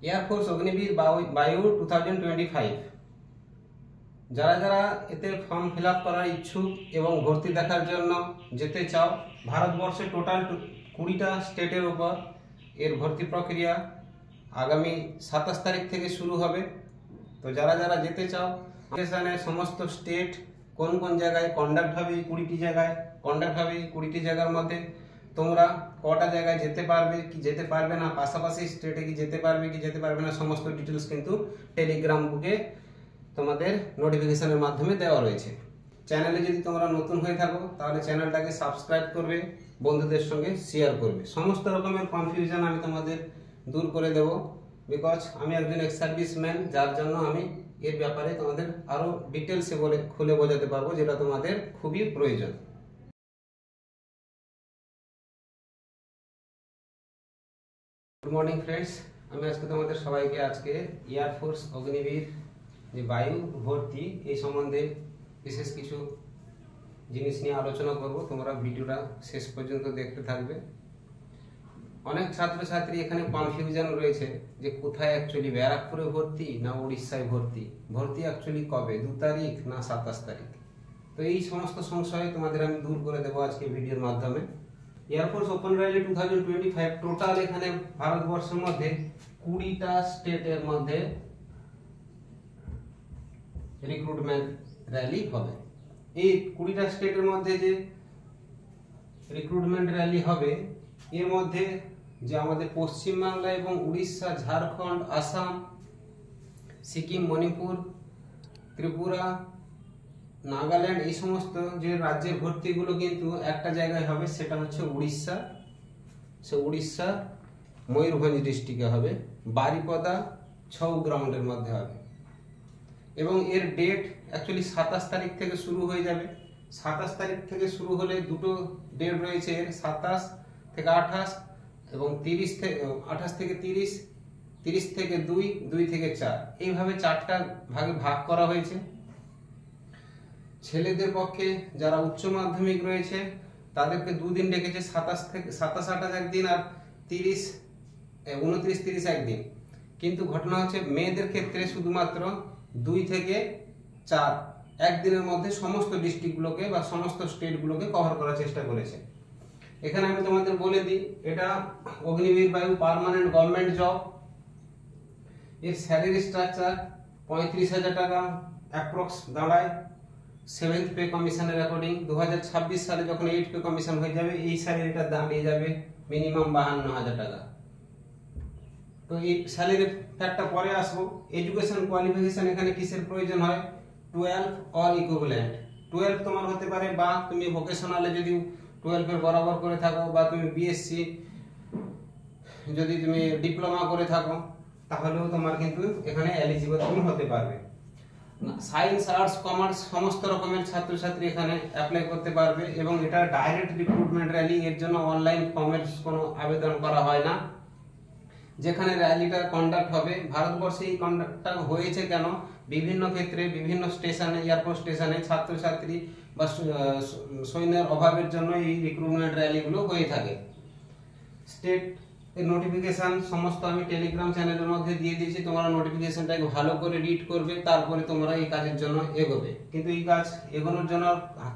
Air force Agniveer বায়ু 2025 যারা যারা এতে ফর্ম ফিল আপ করার ইচ্ছুক এবং ভর্তি দেখার জন্য যেতে চাও, ভারতবর্ষে টোটাল 20টা স্টেটের উপর এর ভর্তি প্রক্রিয়া আগামী 27 তারিখ থেকে শুরু হবে। তো যারা যারা যেতে চাও, স্টেশনের সমস্ত স্টেট কোন কোন জায়গায় কন্ডাক্ট হবে, 20টি জায়গায় কন্ডাক্ট হবে। 20টি জায়গার মধ্যে তোমরা কটা জায়গায় যেতে পারবে কি যেতে পারবে না, পাশাপাশি স্টেটে কি যেতে পারবে কি যেতে পারবে না, সমস্ত ডিটেলস কিন্তু টেলিগ্রাম গ্রুপে তোমাদের নোটিফিকেশনের মাধ্যমে দেওয়া রয়েছে। চ্যানেলে যদি তোমরা নতুন হয়ে থাকো তাহলে চ্যানেলটাকে সাবস্ক্রাইব করবে, বন্ধুদের সঙ্গে শেয়ার করবে। সমস্ত রকমের কনফিউশন আমি তোমাদের দূর করে দেব, বিকজ আমি একজন এক্স সার্ভিসম্যান, যার জন্য আমি এর ব্যাপারে তোমাদের আরো ডিটেলসে খুলে বোঝাতে পারবো, যেটা তোমাদের খুবই প্রয়োজন। গুড মর্নিং ফ্রেন্ডস, আমি আজকে তোমাদের সবাইকে এয়ারফোর্স অগ্নিবীর যে বায়ু ভর্তি এই সম্বন্ধে বিশেষ কিছু জিনিস নিয়ে আলোচনা করব। তোমরা ভিডিওটা শেষ পর্যন্ত দেখতে থাকবে। অনেক ছাত্রছাত্রী এখানে কনফিউশন রয়েছে যে কোথায় অ্যাকচুয়ালি ব্যারাকপুরে ভর্তি না উড়িষ্যায় ভর্তি অ্যাকচুয়ালি কবে, 2 তারিখ না 27 তারিখ। তো এই সমস্ত সংশয় তোমাদের আমি দূর করে দেবো আজকে ভিডিওর মাধ্যমে। এয়ারফোর্স ওপেন র্যালি 2025 টোটাল এখানে ভারতবর্ষের মধ্যে 20টা স্টেটের মধ্যে রিক্রুটমেন্ট র্যালি হবে। এই 20টা স্টেটের মধ্যে যে রিক্রুটমেন্ট র্যালি হবে, এর মধ্যে যে আমাদের পশ্চিমবাংলা এবং উড়িষ্যা, ঝাড়খণ্ড, আসাম, সিকিম, মণিপুর, ত্রিপুরা, নাগাল্যান্ড, এই সমস্ত যে রাজ্যের ভর্তিগুলো কিন্তু একটা জায়গায় হবে, সেটা হচ্ছে উড়িষ্যা। সে উড়িষ্যা ময়ূরভঞ্জ ডিস্ট্রিক্টে হবে, বারিপদা ছৌ গ্রাউন্ডের মধ্যে হবে। এবং এর ডেট অ্যাকচুয়ালি 27 তারিখ থেকে শুরু হয়ে যাবে। 27 তারিখ থেকে শুরু হলে দুটো ডেট রয়েছে এর, 27 থেকে 28 এবং 28 থেকে 30, 30 থেকে 2, 2 থেকে 4, এইভাবে 4টা ভাগে ভাগ করা হয়েছে। ছেলেদের পক্ষে যারা উচ্চ মাধ্যমিক রয়েছে তাদেরকে 2 দিন ডেকেছে, 27-28 একদিন আর 29-30 একদিন। কিন্তু ঘটনা হচ্ছে মেয়েদের ক্ষেত্রে শুধুমাত্র 2 থেকে 4 একদিনের মধ্যে সমস্ত ডিস্ট্রিক্টগুলোকে বা সমস্ত স্টেটগুলোকে কভার করার চেষ্টা করেছে। এখানে আমি তোমাদের বলে দিই, এটা অগ্নিবীর বায়ু পার্মানেন্ট গভর্নমেন্ট জব। এর স্যালারি স্ট্রাকচার 35,000 টাকা অ্যাপ্রক্স দাঁড়ায় 7th পে কমিশনের অ্যাকর্ডিং। 2026 সালে যখন 8th পে কমিশন হয়ে যাবে, এই স্যালারিটা দাঁড়িয়ে যাবে মিনিমাম 52,000 টাকা। তো এই স্যালারি ফ্যাক্টটা পরে আসবো। এডুকেশন কোয়ালিফিকেশন এখানে কিসের প্রয়োজন হয়, 12 অর ইকুইভ্যালেন্ট। 12 তোমার হতে পারে, বা তুমি ভোকেশনালে যদি 12 এর বরাবর করে থাকো, বা তুমি বিএসসি যদি তুমি ডিপ্লোমা করে থাকো, তাহলেও তোমার কিন্তু এখানে এলিজিবল তুমি হতে পারবে। সায়েন্স, আর্টস, কমার্স সমস্ত রকমের ছাত্রছাত্রী এখানে অ্যাপ্লাই করতে পারবে। এবং এটা ডাইরেক্ট রিক্রুটমেন্ট র্যালি, এর জন্য অনলাইন ফর্মের কোনো আবেদন করা হয় না। যেখানে র্যালিটা কন্ডাক্ট হবে, ভারতবর্ষে এই কন্ডাক্টটা হয়েছে কেন, বিভিন্ন ক্ষেত্রে বিভিন্ন স্টেশনে, এয়ারপোর্ট স্টেশনে ছাত্রছাত্রী বা সৈন্যের অভাবের জন্য এই রিক্রুটমেন্ট র্যালিগুলো হয়ে থাকে। স্টেট এর নোটিফিকেশন সমস্ত আমি টেলিগ্রাম চ্যানেলের মধ্যে দিয়ে দিয়েছি। তোমরা নোটিফিকেশনটাকে ভালো করে রিড করবে, তারপরে তোমরা এই কাজের জন্য এগোবে। কিন্তু এই কাজ এগোনোর জন্য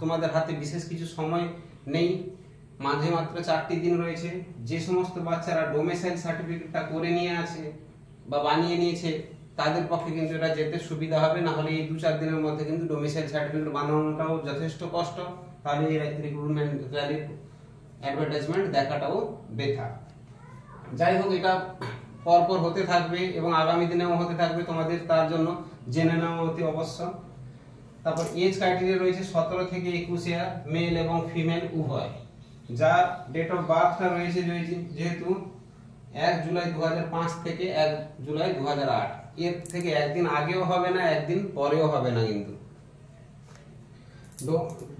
তোমাদের হাতে বিশেষ কিছু সময় নেই, মাঝে মাত্র 4টি দিন রয়েছে। যে সমস্ত বাচ্চারা ডোমিসাইল সার্টিফিকেটটা করে নিয়ে আছে বা বানিয়ে নিয়েছে, তাদের পক্ষে কিন্তু এটা যেতে সুবিধা হবে। না হলে এই 2-4 দিনের মধ্যে কিন্তু ডোমিসাইল সার্টিফিকেট বানানোটাও যথেষ্ট কষ্ট, তাহলে এই রিক্রুটমেন্ট র্যালির অ্যাডভার্টাইজমেন্ট দেখাটাও বৃথা। যাই হোক, এটা পরপর হতে থাকবে এবং আগামী দিনেও হতে থাকবে, তোমাদের তার জন্য জেনে নেওয়া অতি অবশ্যক। তারপর এজ ক্রাইটেরিয়া রয়েছে 17 থেকে 21 ইয়ার, মেল এবং ফিমেল উভয়। যার ডেট অফ বার্থটা রয়েছে যেহেতু 1 জুলাই 2005 থেকে 1 জুলাই 2008, এর থেকে একদিন আগেও হবে না, একদিন পরেও হবে না। কিন্তু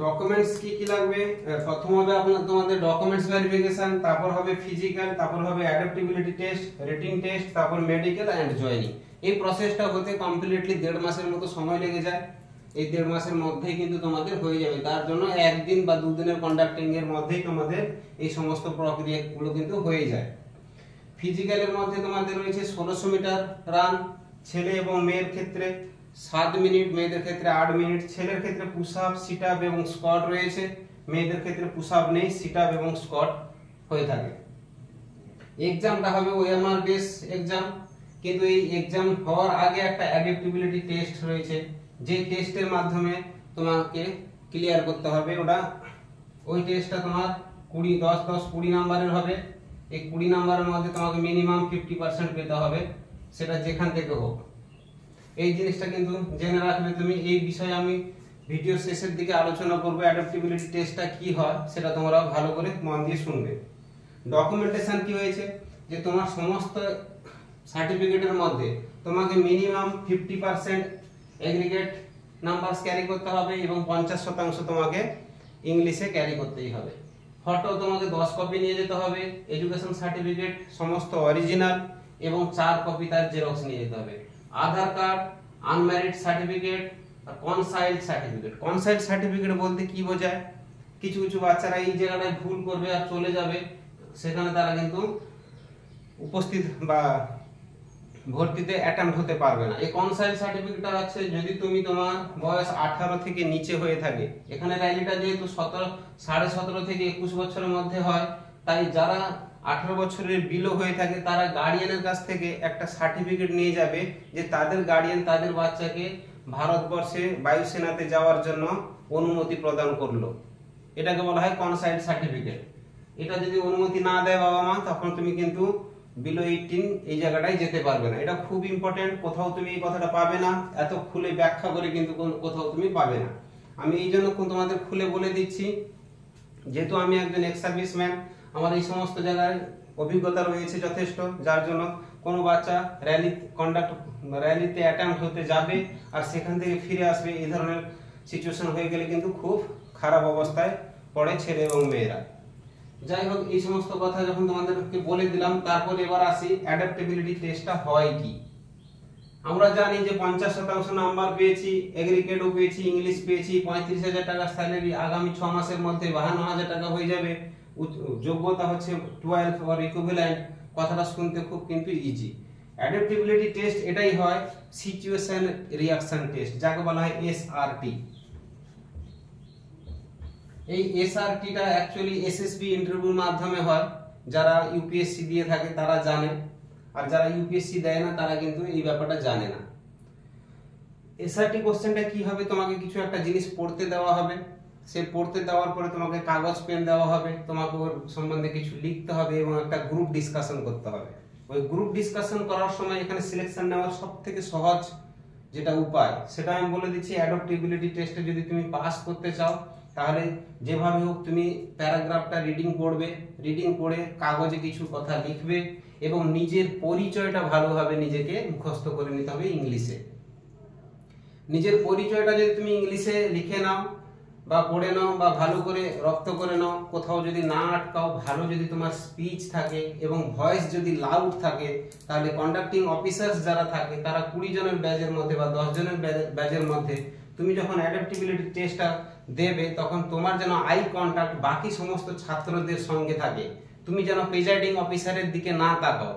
ডকুমেন্টস কি লাগবে, প্রথম হবে তোমাদের ডকুমেন্টস ভেরিফিকেশন, তারপর হবে ফিজিক্যাল, তারপর হবে অ্যাডাপ্টিবিলিটি টেস্ট, রিটিং টেস্ট, তারপর মেডিকেল এন্ড জয়েনিং। এই প্রসেসটা হতে কমপ্লিটলি 1.5 মাসের মতো সময় লেগে যায়। এই 1.5 মাসের মধ্যেই কিন্তু তোমাদের হয়ে যাবে। তার জন্য একদিন বা 2 দিনের কন্ডাক্টিং এর মধ্যেই তোমাদের এই সমস্ত প্রক্রিয়াগুলো কিন্তু হয়ে যায়। ফিজিক্যালের মধ্যে তোমাদের রয়েছে 1600 মিটার রান ছেলে এবং মেয়ের ক্ষেত্রে 7 মিনিট, মেয়েদের ক্ষেত্রে 8 মিনিট। ছেলের ক্ষেত্রে পুশ আপ, সিট আপ এবং স্কোয়াট রয়েছে, মেয়েদের ক্ষেত্রে পুশ আপ নেই, সিট আপ এবং স্কোয়াট হয়ে থাকে। এক্সামটা হবে ওএমআর বেস এক্সাম, কিন্তু এই এক্সাম হওয়ার আগে একটা অ্যাডাপ্টিবিলিটি টেস্ট রয়েছে, যে টেস্টের মাধ্যমে তোমাকে ক্লিয়ার করতে হবে। ওই টেস্টটা তোমার 20 নাম্বারের হবে। এই 20 নাম্বারের মধ্যে তোমাকে মিনিমাম 50% পেতে হবে, সেটা যেখান থেকে হোক। এই জিনিসটা কিন্তু জেনে রাখবে তুমি। এই বিষয়ে আমি ভিডিও শেষের দিকে আলোচনা করব, অ্যাডাপ্টিবিলিটি টেস্টটা কি হয় সেটা তোমরা ভালো করে মন দিয়ে শুনবে। ডকুমেন্টেশন কি হয়েছে, যে তোমার সমস্ত সার্টিফিকেটের মধ্যে তোমাকে মিনিমাম 50% এগ্রিগেট নাম্বারস ক্যারি করতে হবে এবং 50% তোমাকে ইংলিশে ক্যারি করতেই হবে। ফটো তোমাকে 10 কপি নিয়ে যেতে হবে, এডুকেশন সার্টিফিকেট সমস্ত অরিজিনাল এবং 4 কপি তার জেরক্স নিয়ে যেতে হবে। আধার কার্ড, আনম্যারিড সার্টিফিকেট আর কনসাইল্ড সার্টিফিকেট। কনসাইল্ড সার্টিফিকেট বলতে কি বোঝায়, কিছু কিছু বাচ্চারা এই জায়গাটায় ভুল করবে আর চলে যাবে, সেখানে তারা কিন্তু উপস্থিত বা ভর্তিতে অ্যাটেম্প্ট হতে পারবে না। এই কনসাইল্ড সার্টিফিকেটটা আছে যদি তুমি তোমার বয়স 18 থেকে নিচে হয়ে থাকে। এখানে র্যালিটা যেহেতু 17.5 থেকে 21 বছরের মধ্যে হয়, তাই যারা 18 বছরের বিলো হয়ে থাকে তারা গার্ডিয়ানের কাছ থেকে একটা সার্টিফিকেট নিয়ে যাবে যে তাদের গার্ডিয়ান তাদের বাচ্চাকে ভারতবর্ষে বায়ুসেনাতে যাওয়ার জন্য অনুমতি প্রদান করলো। এটাকে বলা হয় কনসাইল্ড সার্টিফিকেট। এটা যদি অনুমতি না দেয় বাবা মা, তখন তুমি কিন্তু বিলো 18 এই জায়গাটায় যেতে পারবে না। এটা খুব ইম্পর্টেন্ট, কোথাও তুমি এই কথাটা পাবে না, এত খুলে ব্যাখ্যা করে কিন্তু কোথাও তুমি পাবে না। আমি এই জন্য তোমাদের খুলে বলে দিচ্ছি, যেহেতু আমি একজন এক্স সার্ভিসম্যান, আমার এই সমস্ত জায়গায় অভিজ্ঞতা রয়েছে যথেষ্ট, যার জন্য কোনো বাচ্চা র্যালিতে অ্যাটেম্প্ট হতে যাবে আর সেখান থেকে ফিরে আসবে, এই ধরনের সিচুয়েশন হয়ে গেলে কিন্তু খুব খারাপ অবস্থায় পড়ে ছেলে এবং মেয়েরা। যাই হোক, এই সমস্ত কথা যখন তোমাদেরকে বলে দিলাম, তারপর এবার আসি অ্যাডাপ্টেবিলিটি টেস্টটা হয় কি। আমরা জানি যে 50% নাম্বার পেয়েছি, এগ্রিগেটও পেয়েছি, ইংলিশ পেয়েছি, 35,000 টাকা স্যালারি, আগামী 6 মাসের মধ্যে 52,000 টাকা হয়ে যাবে। যোগ্যতা হচ্ছে 12 অর ইকুইভ্যালেন্ট। কথাটা শুনতে খুব কিন্তু ইজি। অ্যাডাপ্টেবিলিটি টেস্ট এটাই হয় সিচুয়েশন রিঅ্যাকশন টেস্ট, যাকে বলা হয় এসআরটি। এই এসআরটিটা অ্যাকচুয়ালি এসএসবি ইন্টারভিউর মাধ্যমে হয়। যারা ইউপিএসসি দিয়ে থাকে তারা জানে, আর যারা ইউপিএসসি দেয় না তারা কিন্তু এই ব্যাপারটা জানে না। এসআরটি কোশ্চেনটা কি হবে, তোমাকে কিছু একটা জিনিস পড়তে দেওয়া হবে, সে পড়তে দেওয়ার পরে তোমাকে কাগজ পেন দেওয়া হবে, তোমাকে ওর সম্বন্ধে কিছু লিখতে হবে এবং একটা গ্রুপ ডিসকাশন করতে হবে। ওই গ্রুপ ডিসকাশন করার সময় এখানে সিলেকশন নেওয়ার সবথেকে সহজ যেটা উপায় সেটা আমি বলে দিচ্ছি। অ্যাডাপ্টেবিলিটি টেস্টে যদি তুমি পাস করতে চাও, তাহলে যেভাবে হোক তুমি প্যারাগ্রাফটা রিডিং পড়বে, রিডিং পড়ে কাগজে কিছু কথা লিখবে এবং নিজের পরিচয়টা ভালোভাবে নিজেকে মুখস্থ করে নিতে হবে ইংলিশে। নিজের পরিচয়টা যদি তুমি ইংলিশে লিখে নাও বা পড়ে নাও বা ভালো করে রপ্ত করে নাও, কোথাও যদি না আটকাও, ভালো যদি তোমার স্পিচ থাকে এবং ভয়েস যদি লাউড থাকে, তাহলে কন্ডাক্টিং অফিসার্স যারা থাকে তারা 20 জনের ব্যাচের মধ্যে বা 10 জনের ব্যাচের মধ্যে তুমি যখন অ্যাডাপ্টেবিলিটি টেস্টটা দেবে, তখন তোমার যেন আই কন্টাক্ট বাকি সমস্ত ছাত্রদের সঙ্গে থাকে। তুমি যেন প্রেজাইডিং অফিসারের দিকে না তাকাও।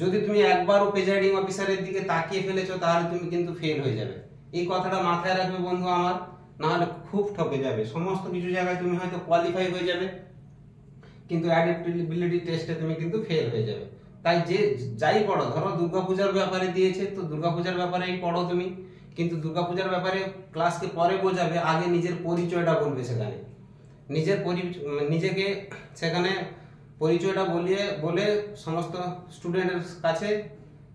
যদি তুমি একবারও প্রেজাইডিং অফিসারের দিকে তাকিয়ে ফেলেছো, তাহলে তুমি কিন্তু ফেল হয়ে যাবে। এই কথাটা মাথায় রাখবে বন্ধু আমার, না হলে খুব ঠকে যাবে। সমস্ত কিছু জায়গায় তুমি হয়তো কোয়ালিফাই হয়ে যাবে, কিন্তু অ্যাডাপ্টেবিলিটি টেস্টে তুমি কিন্তু ফেল হয়ে যাবে। তাই যে যাই পড়ো, ধরো দুর্গাপূজার ব্যাপারে দিয়েছে তো দুর্গাপূজার ব্যাপারেই পড়ো তুমি, কিন্তু দুর্গাপূজার ব্যাপারে ক্লাসকে পরে বোঝাবে, আগে নিজের পরিচয়টা বলবে। সেখানে নিজেকে সেখানে পরিচয়টা বলে সমস্ত স্টুডেন্টের কাছে,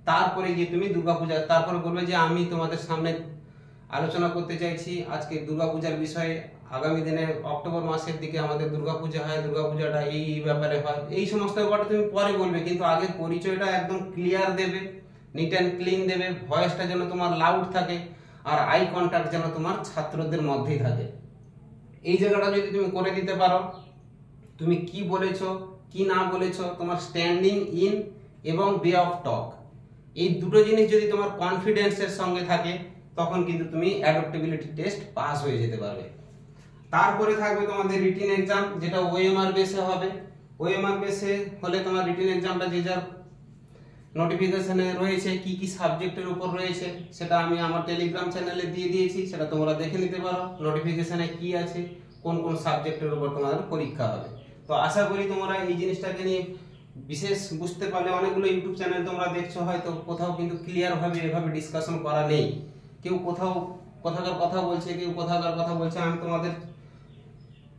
তারপরে গিয়ে তুমি দুর্গাপূজা, তারপরে বলবে যে আমি তোমাদের সামনে আলোচনা করতে চাইছি আজকে দুর্গাপূজার বিষয়ে। আগামী দিনে অক্টোবর মাসের দিকে আমাদের দুর্গাপূজা হয়, দুর্গাপূজাটা এই ব্যাপারে হয়। এই সমস্ত ব্যাপারটা তুমি পরে বলবে, কিন্তু আগে পরিচয়টা একদম ক্লিয়ার দেবে, নিট অ্যান্ড ক্লিন দেবে, ভয়েসটা যেন তোমার লাউড থাকে আর আই কন্টাক্ট যেন তোমার ছাত্রদের মধ্যেই থাকে। এই জায়গাটা যদি তুমি করে দিতে পারো, তুমি কি বলেছো কি না বলেছো, তোমার স্ট্যান্ডিং ইন এবং ওয়ে অফ টক, এই দুটো জিনিস যদি তোমার কনফিডেন্সের সঙ্গে থাকে, তখন কিন্তু তুমি অ্যাডাপ্টেবিলিটি টেস্ট পাস হয়ে যেতে পারবে। তারপরে থাকবে তোমাদের রিটেন এক্সাম, যেটা ওএমআর বেসে হবে। ওএমআর বেসে হলে তোমার রিটেন এক্সামটা যে যার নোটিফিকেশনে রয়েছে কি কি সাবজেক্টের উপর রয়েছে, সেটা আমি আমার টেলিগ্রাম চ্যানেলে দিয়ে দিয়েছি, সেটা তোমরা দেখে নিতে পারো। নোটিফিকেশনে কি আছে, কোন কোন সাবজেক্টের উপর তোমাদের পরীক্ষা হবে। তো আশা করি তোমরা এই জিনিসটাকে নিয়ে বিশেষ বুঝতে পারলে। অনেকগুলো ইউটিউব চ্যানেল তোমরা দেখছো, হয়তো কোথাও কিন্তু ক্লিয়ার ভাবে এভাবে ডিসকাশন করা নেই। কেউ কোথাও কোথাকার কথা বলছে, কেউ কোথাকার কথা বলছে। আমি তোমাদের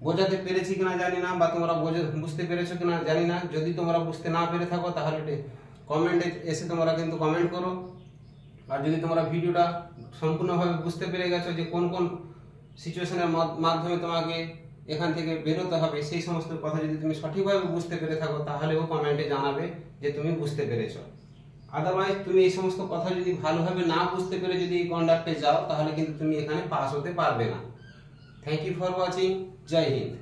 বোঝাতে পেরেছি কিনা জানি না, বা তোমরা বুঝতে পেরেছো কিনা জানি না। যদি তোমরা বুঝতে না পেরে থাকো তাহলে কমেন্টে এসে তোমরা কিন্তু কমেন্ট করো। আর যদি তোমরা ভিডিওটা সম্পূর্ণভাবে বুঝতে পেরে গেছো যে কোন কোন সিচুয়েশনের মাধ্যমে তোমাকে এখান থেকে বেরোতে হবে, সেই সমস্ত কথা যদি তুমি সঠিকভাবে বুঝতে পেরে থাকো তাহলেও কমেন্টে জানাবে যে তুমি বুঝতে পেরেছো। আদারওয়াইজ তুমি এই সমস্ত কথা যদি ভালোভাবে না বুঝতে পেরে যদি এই কন্ডাক্টে যাও তাহলে কিন্তু তুমি এখানে পাস হতে পারবে না। Thank you for watching. জয় হিন্দ।